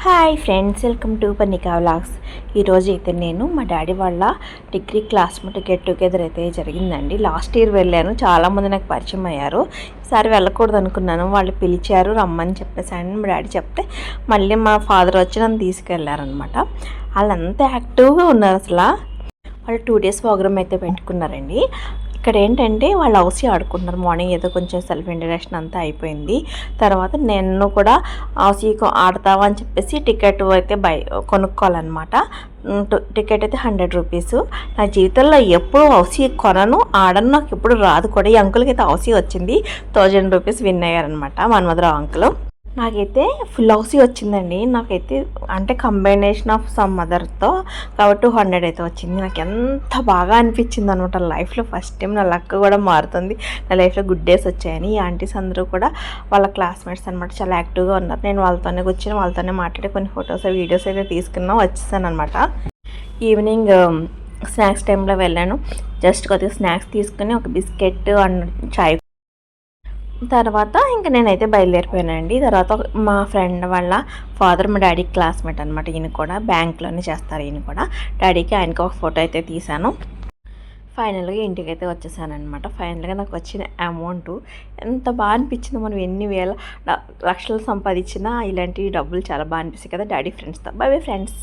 Hi friends, welcome to Parnika vlogs. ఈరోజు అయితే నేను మా డాడీ వాళ్ళ డిగ్రీ క్లాస్మేట్ గెట్ టుగెదర్ అయితే జరిగిందండి. లాస్ట్ ఇయర్ వెళ్ళాను, చాలామంది నాకు పరిచయం అయ్యారు. ఈసారి వెళ్ళకూడదు అనుకున్నాను, వాళ్ళు పిలిచారు రమ్మని చెప్పేసాను. మా డాడీ చెప్తే మళ్ళీ మా ఫాదర్ వచ్చి నన్ను తీసుకెళ్లారనమాట. వాళ్ళు అంత యాక్టివ్గా ఉన్నారు అసలు. వాళ్ళు 2 days ప్రోగ్రామ్ అయితే పెట్టుకున్నారండి. ఇక్కడ ఏంటంటే వాళ్ళు హౌసీ ఆడుకుంటున్నారు. మార్నింగ్ ఏదో కొంచెం సెల్ఫ్ ఇంట్రడక్షన్ అంతా అయిపోయింది. తర్వాత నేను కూడా హౌసీ ఆడతావా అని చెప్పేసి టికెట్ అయితే కొనుక్కోవాలన్నమాట. టికెట్ అయితే 100 రూపీస్. నా జీవితంలో ఎప్పుడు హౌసీ కొనను, ఆడను, నాకు ఎప్పుడు రాదు కూడా. ఈ అంకుల్కి అయితే హౌసీ వచ్చింది, 1000 రూపీస్ విన్ అయ్యారనమాట మన్మధరావు అంకుల్. నాకైతే ఫుల్ హౌసీ వచ్చిందండి. నాకైతే అంటే కంబైనేషన్ ఆఫ్ సమ్ మదర్తో కాబట్టి 200 అయితే వచ్చింది. నాకు ఎంత బాగా అనిపించింది అనమాట. లైఫ్లో ఫస్ట్ టైం నా లక్ కూడా మారుతుంది. నా లైఫ్లో గుడ్ డేస్ వచ్చాయని. ఈ ఆంటీస్ అందరూ కూడా వాళ్ళ క్లాస్మేట్స్ అనమాట, చాలా యాక్టివ్గా ఉన్నారు. నేను వాళ్ళతోనే కూర్చొని వాళ్ళతోనే మాట్లాడి కొన్ని ఫొటోస్ వీడియోస్ అయితే తీసుకున్నా వచ్చేసాను అనమాట. ఈవినింగ్ స్నాక్స్ టైంలో వెళ్ళాను. జస్ట్ కొద్దిగా స్నాక్స్ తీసుకుని ఒక బిస్కెట్ అండ్ చాయ్, తర్వాత ఇంకా నేనైతే బయలుదేరిపోయానండి. తర్వాత మా ఫ్రెండ్ వాళ్ళ ఫాదర్ మా డాడీ క్లాస్మేట్ అనమాట. ఈయన కూడా బ్యాంక్లోనే చేస్తారు. ఈయన కూడా డాడీకి ఆయనకి ఒక ఫోటో అయితే తీశాను. ఫైనల్గా ఇంటికి అయితే వచ్చేసానమాట. ఫైనల్గా నాకు వచ్చిన అమౌంట్ ఎంత బాగా అనిపించిందో. మనం ఎన్ని వేల లక్షలు సంపాదించినా ఇలాంటి డబ్బులు చాలా బాగా అనిపిస్తాయి కదా డాడీ ఫ్రెండ్స్తో. By bye friends.